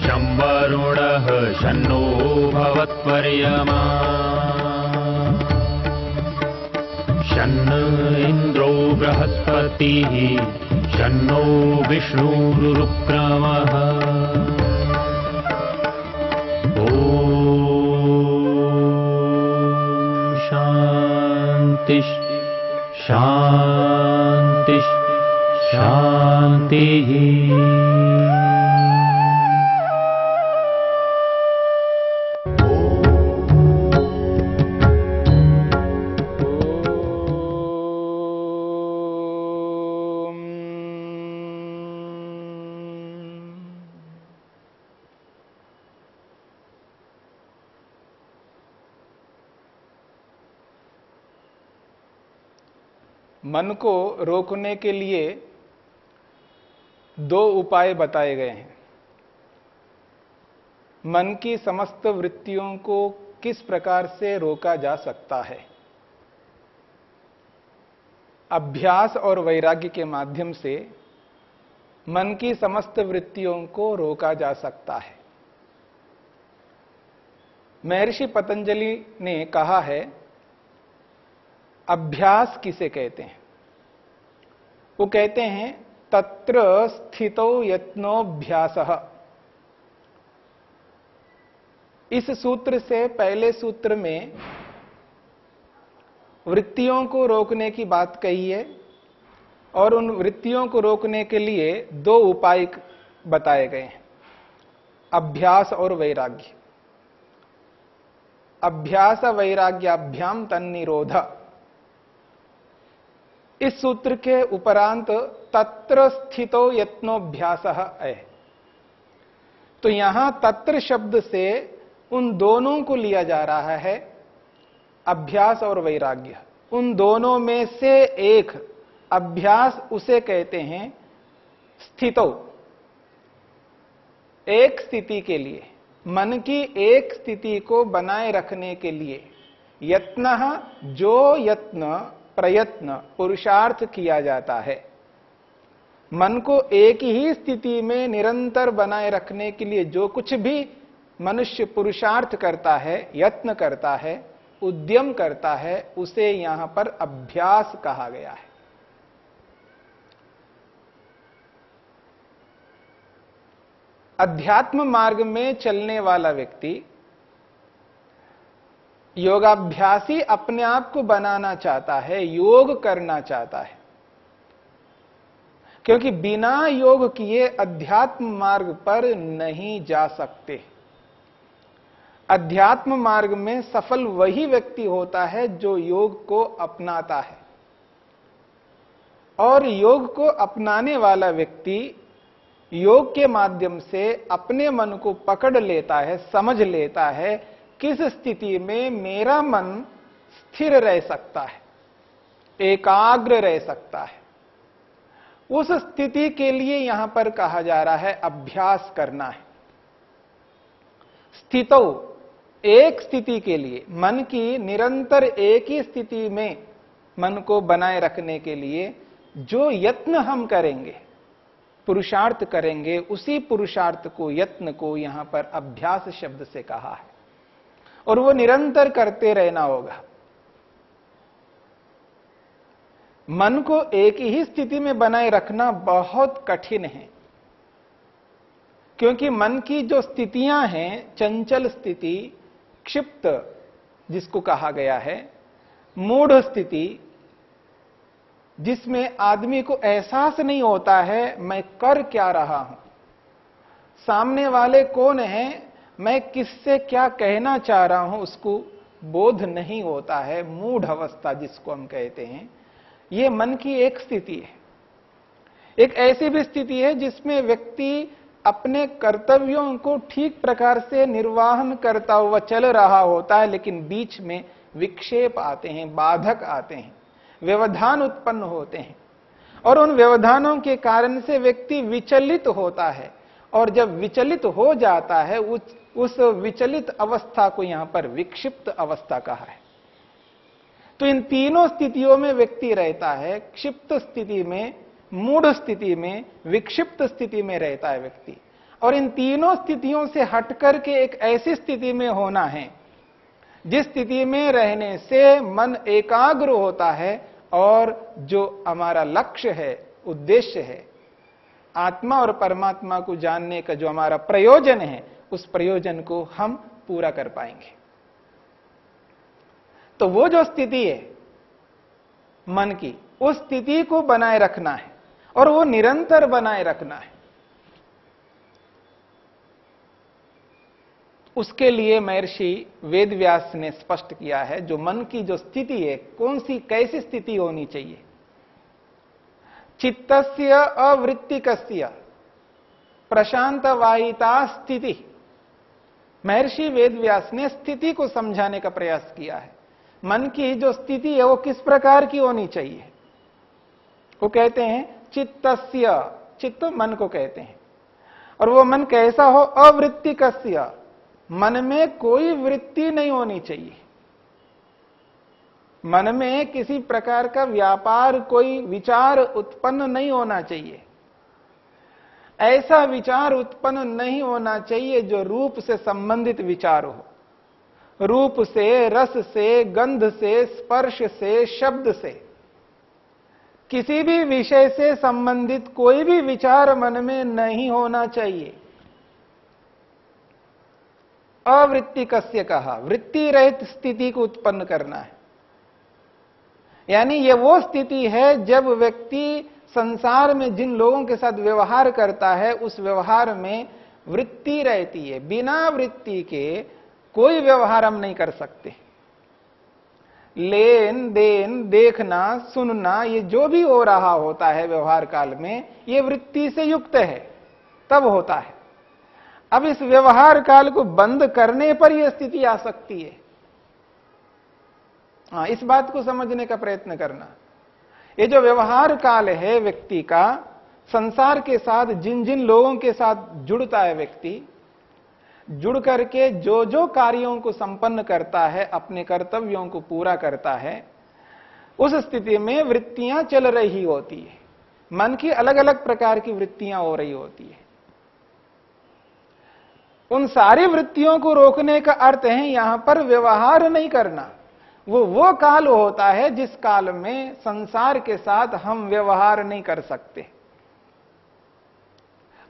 शं वरुणः शन्नो भवत्वर्यमा शन्न इन्द्रो बृहस्पतिः शन्नो विष्णुरुक्रमः ॐ शान्ति शान्ति शान्तिः। मन को रोकने के लिए दो उपाय बताए गए हैं। मन की समस्त वृत्तियों को किस प्रकार से रोका जा सकता है। अभ्यास और वैराग्य के माध्यम से मन की समस्त वृत्तियों को रोका जा सकता है। महर्षि पतंजलि ने कहा है, अभ्यास किसे कहते हैं? वो कहते हैं तत्र स्थितो यत्नोऽभ्यासः। इस सूत्र से पहले सूत्र में वृत्तियों को रोकने की बात कही है और उन वृत्तियों को रोकने के लिए दो उपाय बताए गए हैं, अभ्यास और वैराग्य। अभ्यास वैराग्याभ्याम तन्निरोध। इस सूत्र के उपरांत तत्र स्थितो यत्नोऽभ्यासः है। तो यहां तत्र शब्द से उन दोनों को लिया जा रहा है, अभ्यास और वैराग्य। उन दोनों में से एक अभ्यास उसे कहते हैं स्थितो। एक स्थिति के लिए, मन की एक स्थिति को बनाए रखने के लिए यत्न, जो यत्न प्रयत्न पुरुषार्थ किया जाता है, मन को एक ही स्थिति में निरंतर बनाए रखने के लिए जो कुछ भी मनुष्य पुरुषार्थ करता है, यत्न करता है, उद्यम करता है, उसे यहां पर अभ्यास कहा गया है। अध्यात्म मार्ग में चलने वाला व्यक्ति, योगाभ्यासी अपने आप को बनाना चाहता है, योग करना चाहता है, क्योंकि बिना योग किए अध्यात्म मार्ग पर नहीं जा सकते। अध्यात्म मार्ग में सफल वही व्यक्ति होता है जो योग को अपनाता है, और योग को अपनाने वाला व्यक्ति योग के माध्यम से अपने मन को पकड़ लेता है, समझ लेता है किस स्थिति में मेरा मन स्थिर रह सकता है, एकाग्र रह सकता है। उस स्थिति के लिए यहां पर कहा जा रहा है अभ्यास करना है। स्थितो, एक स्थिति के लिए, मन की निरंतर एक ही स्थिति में मन को बनाए रखने के लिए जो यत्न हम करेंगे, पुरुषार्थ करेंगे, उसी पुरुषार्थ को, यत्न को यहां पर अभ्यास शब्द से कहा है, और वो निरंतर करते रहना होगा। मन को एक ही स्थिति में बनाए रखना बहुत कठिन है, क्योंकि मन की जो स्थितियां हैं, चंचल स्थिति, क्षिप्त जिसको कहा गया है, मूढ़ स्थिति, जिसमें आदमी को एहसास नहीं होता है मैं कर क्या रहा हूं, सामने वाले कौन है, मैं किससे क्या कहना चाह रहा हूं, उसको बोध नहीं होता है। मूढ़ अवस्था जिसको हम कहते हैं, यह मन की एक स्थिति है। एक ऐसी भी स्थिति है जिसमें व्यक्ति अपने कर्तव्यों को ठीक प्रकार से निर्वाहन करता हुआ चल रहा होता है, लेकिन बीच में विक्षेप आते हैं, बाधक आते हैं, व्यवधान उत्पन्न होते हैं, और उन व्यवधानों के कारण से व्यक्ति विचलित होता है, और जब विचलित हो जाता है उस विचलित अवस्था को यहां पर विक्षिप्त अवस्था कहा है। तो इन तीनों स्थितियों में व्यक्ति रहता है, क्षिप्त स्थिति में, मूढ़ स्थिति में, विक्षिप्त स्थिति में रहता है व्यक्ति। और इन तीनों स्थितियों से हटकर के एक ऐसी स्थिति में होना है जिस स्थिति में रहने से मन एकाग्र होता है और जो हमारा लक्ष्य है, उद्देश्य है, आत्मा और परमात्मा को जानने का जो हमारा प्रयोजन है, उस प्रयोजन को हम पूरा कर पाएंगे। तो वो जो स्थिति है मन की, उस स्थिति को बनाए रखना है और वो निरंतर बनाए रखना है। उसके लिए महर्षि वेदव्यास ने स्पष्ट किया है, जो मन की जो स्थिति है, कौन सी कैसी स्थिति होनी चाहिए। चित्तस्य अवृत्तिकस्य प्रशांत वाहिता स्थिति। महर्षि वेदव्यास ने स्थिति को समझाने का प्रयास किया है। मन की जो स्थिति है वो किस प्रकार की होनी चाहिए। वो कहते हैं चित्तस्य, चित्त मन को कहते हैं, और वो मन कैसा हो, अवृत्तिकस्य, मन में कोई वृत्ति नहीं होनी चाहिए। मन में किसी प्रकार का व्यापार, कोई विचार उत्पन्न नहीं होना चाहिए। ऐसा विचार उत्पन्न नहीं होना चाहिए जो रूप से संबंधित विचार हो, रूप से, रस से, गंध से, स्पर्श से, शब्द से, किसी भी विषय से संबंधित कोई भी विचार मन में नहीं होना चाहिए। अवृत्ति कस्य कहा, वृत्ति रहित स्थिति को उत्पन्न करना है। यानी ये वो स्थिति है जब व्यक्ति संसार में जिन लोगों के साथ व्यवहार करता है, उस व्यवहार में वृत्ति रहती है। बिना वृत्ति के कोई व्यवहार हम नहीं कर सकते। लेन देन, देखना, सुनना, ये जो भी हो रहा होता है व्यवहार काल में, ये वृत्ति से युक्त है, तब होता है। अब इस व्यवहार काल को बंद करने पर यह स्थिति आ सकती है। इस बात को समझने का प्रयत्न करना। ये जो व्यवहार काल है व्यक्ति का, संसार के साथ जिन जिन लोगों के साथ जुड़ता है व्यक्ति, जुड़ करके जो जो कार्यों को संपन्न करता है, अपने कर्तव्यों को पूरा करता है, उस स्थिति में वृत्तियां चल रही होती है। मन की अलग अलग प्रकार की वृत्तियां हो रही होती है। उन सारी वृत्तियों को रोकने का अर्थ है यहां पर व्यवहार नहीं करना। वो काल होता है जिस काल में संसार के साथ हम व्यवहार नहीं कर सकते,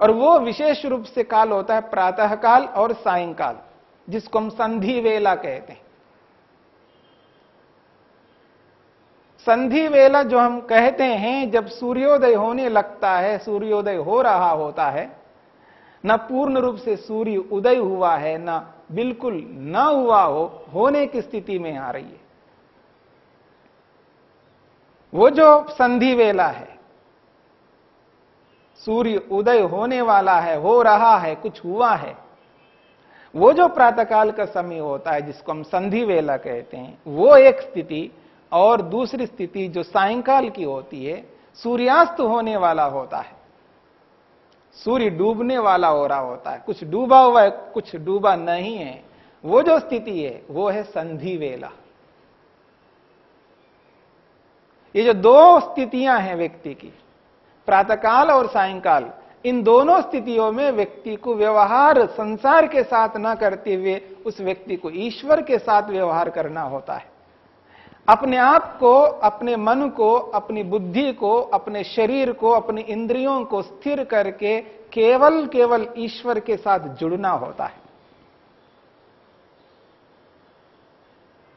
और वो विशेष रूप से काल होता है प्रातः काल और सायंकाल, जिसको हम संधि वेला कहते हैं। संधि वेला जो हम कहते हैं, जब सूर्योदय होने लगता है, सूर्योदय हो रहा होता है, न पूर्ण रूप से सूर्य उदय हुआ है, न बिल्कुल न हुआ होने की स्थिति में आ रही है, वो जो संधि वेला है, सूर्य उदय होने वाला है, हो रहा है, कुछ हुआ है, वो जो प्रातःकाल का समय होता है जिसको हम संधि वेला कहते हैं, वो एक स्थिति। और दूसरी स्थिति जो सायंकाल की होती है, सूर्यास्त होने वाला होता है, सूर्य डूबने वाला हो रहा होता है, कुछ डूबा हुआ है, कुछ डूबा नहीं है, वो जो स्थिति है वो है संधि वेला। ये जो दो स्थितियां हैं व्यक्ति की, प्रातःकाल और सायंकाल, इन दोनों स्थितियों में व्यक्ति को व्यवहार संसार के साथ ना करते हुए उस व्यक्ति को ईश्वर के साथ व्यवहार करना होता है। अपने आप को, अपने मन को, अपनी बुद्धि को, अपने शरीर को, अपनी इंद्रियों को स्थिर करके केवल ईश्वर के साथ जुड़ना होता है।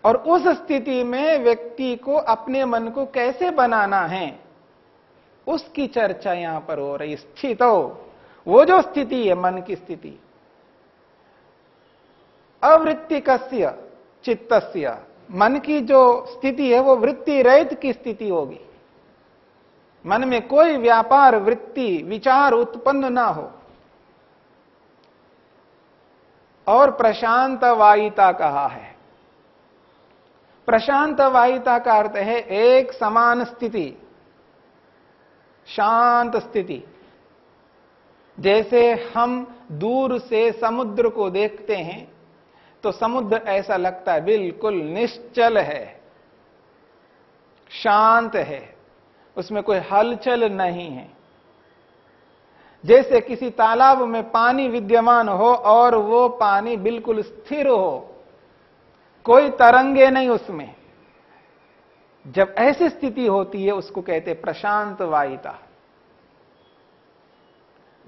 और उस स्थिति में व्यक्ति को अपने मन को कैसे बनाना है, उसकी चर्चा यहां पर हो रही। स्थितो, वो जो स्थिति है मन की स्थिति, अवृत्तिकस्य चित्तस्य, मन की जो स्थिति है वो वृत्ति रहित की स्थिति होगी। मन में कोई व्यापार, वृत्ति, विचार उत्पन्न ना हो। और प्रशांत वायिता कहा है। प्रशांत वायिता का अर्थ है एक समान स्थिति, शांत स्थिति। जैसे हम दूर से समुद्र को देखते हैं तो समुद्र ऐसा लगता है बिल्कुल निश्चल है, शांत है, उसमें कोई हलचल नहीं है। जैसे किसी तालाब में पानी विद्यमान हो और वो पानी बिल्कुल स्थिर हो, कोई तरंगे नहीं उसमें। जब ऐसी स्थिति होती है उसको कहते प्रशांत वायिता।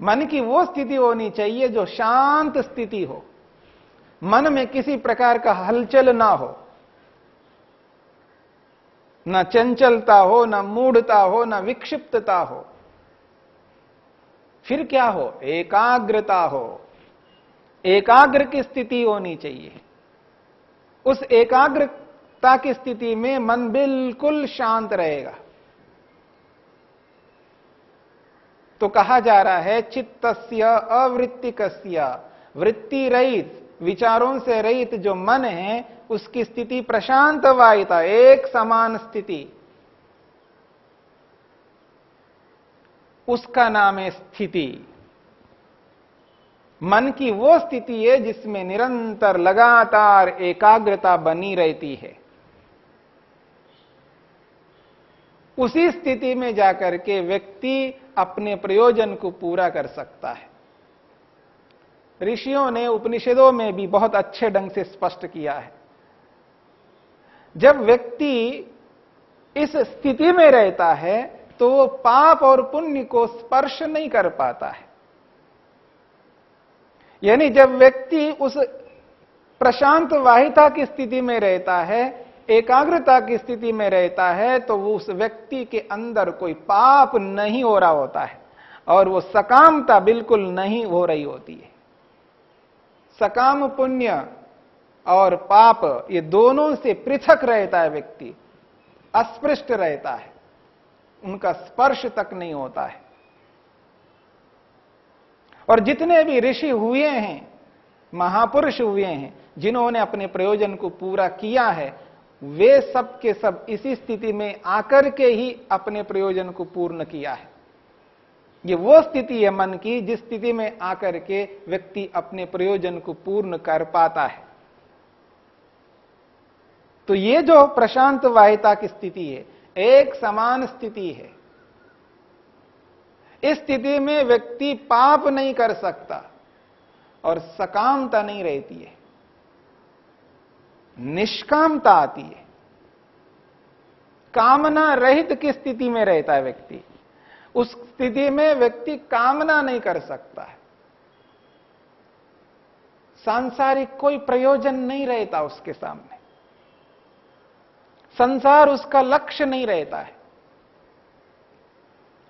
मन की वो स्थिति होनी चाहिए जो शांत स्थिति हो, मन में किसी प्रकार का हलचल ना हो, न चंचलता हो, न मूढ़ता हो, न विक्षिप्तता हो। फिर क्या हो? एकाग्रता हो, एकाग्र की स्थिति होनी चाहिए। उस एकाग्रता की स्थिति में मन बिल्कुल शांत रहेगा। तो कहा जा रहा है चित्तस्य अवृत्तिकस्य, वृत्ति रहित, विचारों से रहित जो मन है उसकी स्थिति प्रशांत वायिता, एक समान स्थिति, उसका नाम है स्थिति। मन की वो स्थिति है जिसमें निरंतर लगातार एकाग्रता बनी रहती है। उसी स्थिति में जाकर के व्यक्ति अपने प्रयोजन को पूरा कर सकता है। ऋषियों ने उपनिषदों में भी बहुत अच्छे ढंग से स्पष्ट किया है। जब व्यक्ति इस स्थिति में रहता है तो वो पाप और पुण्य को स्पर्श नहीं कर पाता है। यानी जब व्यक्ति उस प्रशांत वाहिता की स्थिति में रहता है, एकाग्रता की स्थिति में रहता है, तो वो उस व्यक्ति के अंदर कोई पाप नहीं हो रहा होता है और वो सकामता बिल्कुल नहीं हो रही होती है। सकाम पुण्य और पाप ये दोनों से पृथक रहता है व्यक्ति, अस्पृष्ट रहता है, उनका स्पर्श तक नहीं होता है। और जितने भी ऋषि हुए हैं, महापुरुष हुए हैं, जिन्होंने अपने प्रयोजन को पूरा किया है, वे सब के सब इसी स्थिति में आकर के ही अपने प्रयोजन को पूर्ण किया है। ये वो स्थिति है मन की जिस स्थिति में आकर के व्यक्ति अपने प्रयोजन को पूर्ण कर पाता है। तो ये जो प्रशांत वाहिता की स्थिति है, एक समान स्थिति है। इस स्थिति में व्यक्ति पाप नहीं कर सकता और सकामता नहीं रहती है, निष्कामता आती है। कामना रहित की स्थिति में रहता है व्यक्ति। उस स्थिति में व्यक्ति कामना नहीं कर सकता है। सांसारिक कोई प्रयोजन नहीं रहता उसके सामने, संसार उसका लक्ष्य नहीं रहता है।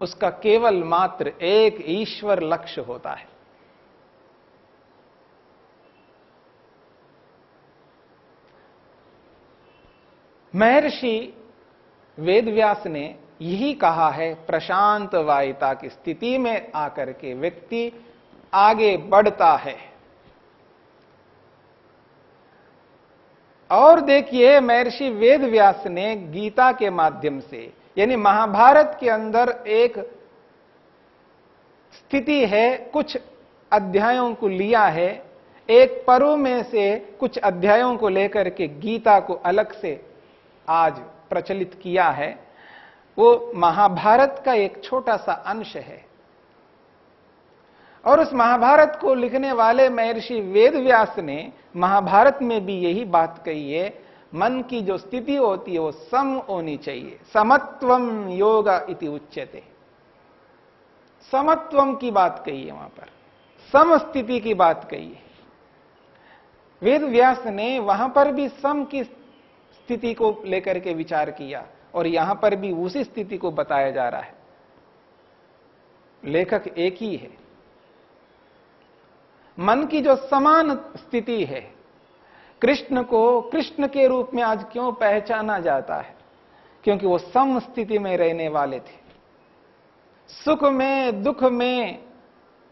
उसका केवल मात्र एक ईश्वर लक्ष्य होता है। महर्षि वेदव्यास ने यही कहा है, प्रशांत वायिता की स्थिति में आकर के व्यक्ति आगे बढ़ता है। और देखिए, महर्षि वेदव्यास ने गीता के माध्यम से, यानी महाभारत के अंदर एक स्थिति है, कुछ अध्यायों को लिया है, एक पर्व में से कुछ अध्यायों को लेकर के गीता को अलग से आज प्रचलित किया है। वो महाभारत का एक छोटा सा अंश है। और उस महाभारत को लिखने वाले महर्षि वेदव्यास ने महाभारत में भी यही बात कही है, मन की जो स्थिति होती है वो सम होनी चाहिए। समत्वम योग इति उच्यते। समत्वम की बात कही है, वहां पर सम स्थिति की बात कही है। वेदव्यास ने वहां पर भी सम की स्थिति को लेकर के विचार किया और यहां पर भी उसी स्थिति को बताया जा रहा है। लेखक एक ही है। मन की जो समान स्थिति है, कृष्ण को कृष्ण के रूप में आज क्यों पहचाना जाता है? क्योंकि वो सम स्थिति में रहने वाले थे। सुख में, दुख में,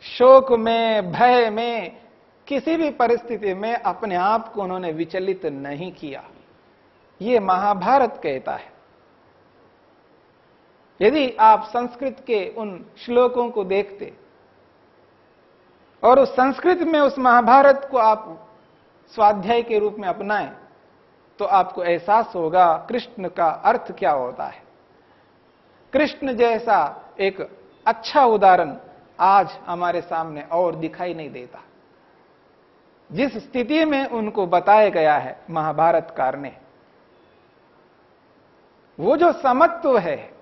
शोक में, भय में, किसी भी परिस्थिति में अपने आप को उन्होंने विचलित नहीं किया। ये महाभारत कहता है। यदि आप संस्कृत के उन श्लोकों को देखते और उस संस्कृत में उस महाभारत को आप स्वाध्याय के रूप में अपनाएं, तो आपको एहसास होगा कृष्ण का अर्थ क्या होता है। कृष्ण जैसा एक अच्छा उदाहरण आज हमारे सामने और दिखाई नहीं देता। जिस स्थिति में उनको बताया गया है महाभारतकार ने, वो जो समत्व है,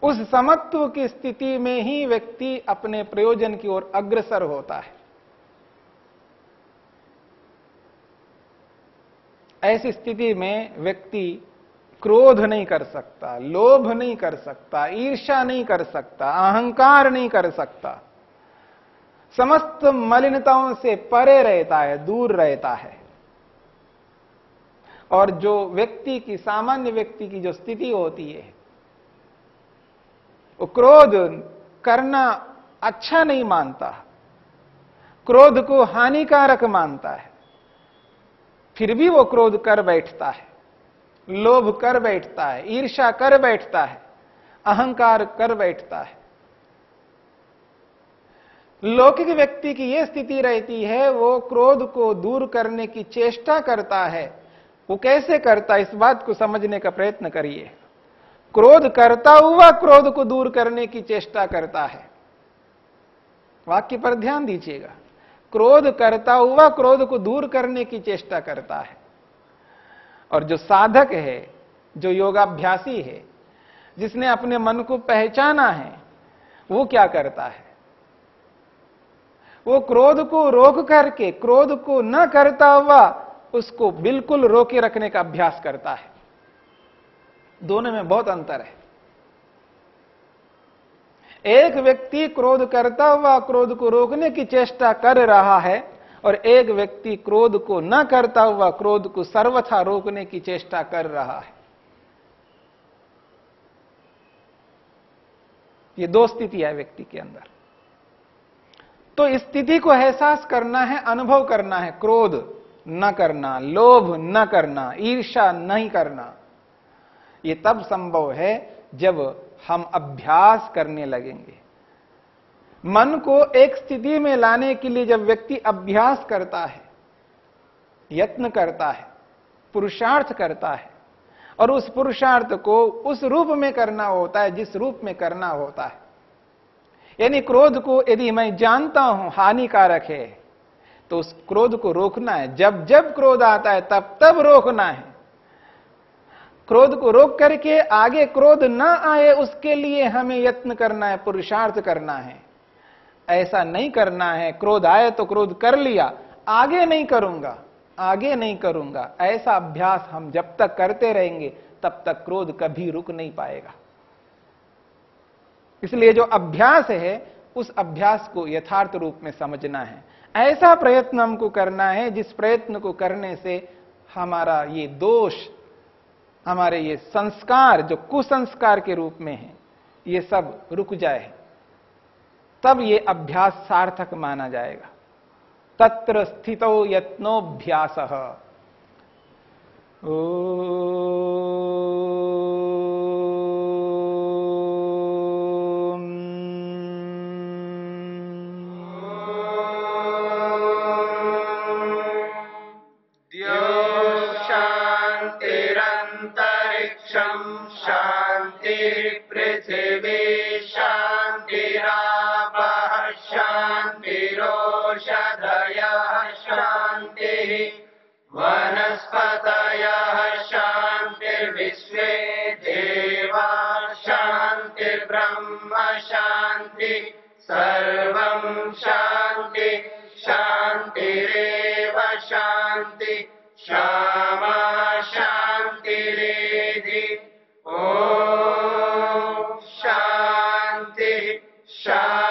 उस समत्व की स्थिति में ही व्यक्ति अपने प्रयोजन की ओर अग्रसर होता है। ऐसी स्थिति में व्यक्ति क्रोध नहीं कर सकता, लोभ नहीं कर सकता, ईर्ष्या नहीं कर सकता, अहंकार नहीं कर सकता, समस्त मलिनताओं से परे रहता है, दूर रहता है। और जो व्यक्ति की, सामान्य व्यक्ति की जो स्थिति होती है, वो क्रोध करना अच्छा नहीं मानता, क्रोध को हानिकारक मानता है, फिर भी वो क्रोध कर बैठता है, लोभ कर बैठता है, ईर्ष्या कर बैठता है, अहंकार कर बैठता है। लौकिक व्यक्ति की यह स्थिति रहती है, वो क्रोध को दूर करने की चेष्टा करता है। वो कैसे करता है, इस बात को समझने का प्रयत्न करिए। क्रोध करता हुआ क्रोध को दूर करने की चेष्टा करता है। वाक्य पर ध्यान दीजिएगा। क्रोध करता हुआ क्रोध को दूर करने की चेष्टा करता है। और जो साधक है, जो योगाभ्यासी है, जिसने अपने मन को पहचाना है, वो क्या करता है? वो क्रोध को रोक करके, क्रोध को न करता हुआ उसको बिल्कुल रोके रखने का अभ्यास करता है। दोनों में बहुत अंतर है। एक व्यक्ति क्रोध करता हुआ क्रोध को रोकने की चेष्टा कर रहा है, और एक व्यक्ति क्रोध को न करता हुआ क्रोध को सर्वथा रोकने की चेष्टा कर रहा है। ये दो स्थितियां है व्यक्ति के अंदर। तो इस स्थिति को एहसास करना है, अनुभव करना है। क्रोध न करना, लोभ न करना, ईर्ष्या नहीं करना, ये तब संभव है जब हम अभ्यास करने लगेंगे। मन को एक स्थिति में लाने के लिए जब व्यक्ति अभ्यास करता है, यत्न करता है, पुरुषार्थ करता है, और उस पुरुषार्थ को उस रूप में करना होता है जिस रूप में करना होता है। यानी क्रोध को यदि मैं जानता हूं हानिकारक है, तो उस क्रोध को रोकना है। जब जब क्रोध आता है तब तब रोकना है। क्रोध को रोक करके आगे क्रोध ना आए उसके लिए हमें यत्न करना है, पुरुषार्थ करना है। ऐसा नहीं करना है क्रोध आए तो क्रोध कर लिया, आगे नहीं करूंगा, आगे नहीं करूंगा। ऐसा अभ्यास हम जब तक करते रहेंगे तब तक क्रोध कभी रुक नहीं पाएगा। इसलिए जो अभ्यास है उस अभ्यास को यथार्थ रूप में समझना है। ऐसा प्रयत्न हमको करना है जिस प्रयत्न को करने से हमारा ये दोष, हमारे ये संस्कार जो कुसंस्कार के रूप में है, ये सब रुक जाए। तब ये अभ्यास सार्थक माना जाएगा। तत्र स्थितो यत्नोभ्यासः। पृथिवी शान्तिरापः शान्तिरोषधयः शान्तिः वनस्पतयः शान्तिर्विश्वे देवा शान्तिर्ब्रह्म शान्ति सर्वं शान्ति शान्तिरेव शान्ति क्षमा शान्तिरेधि। ओम शांति शांति।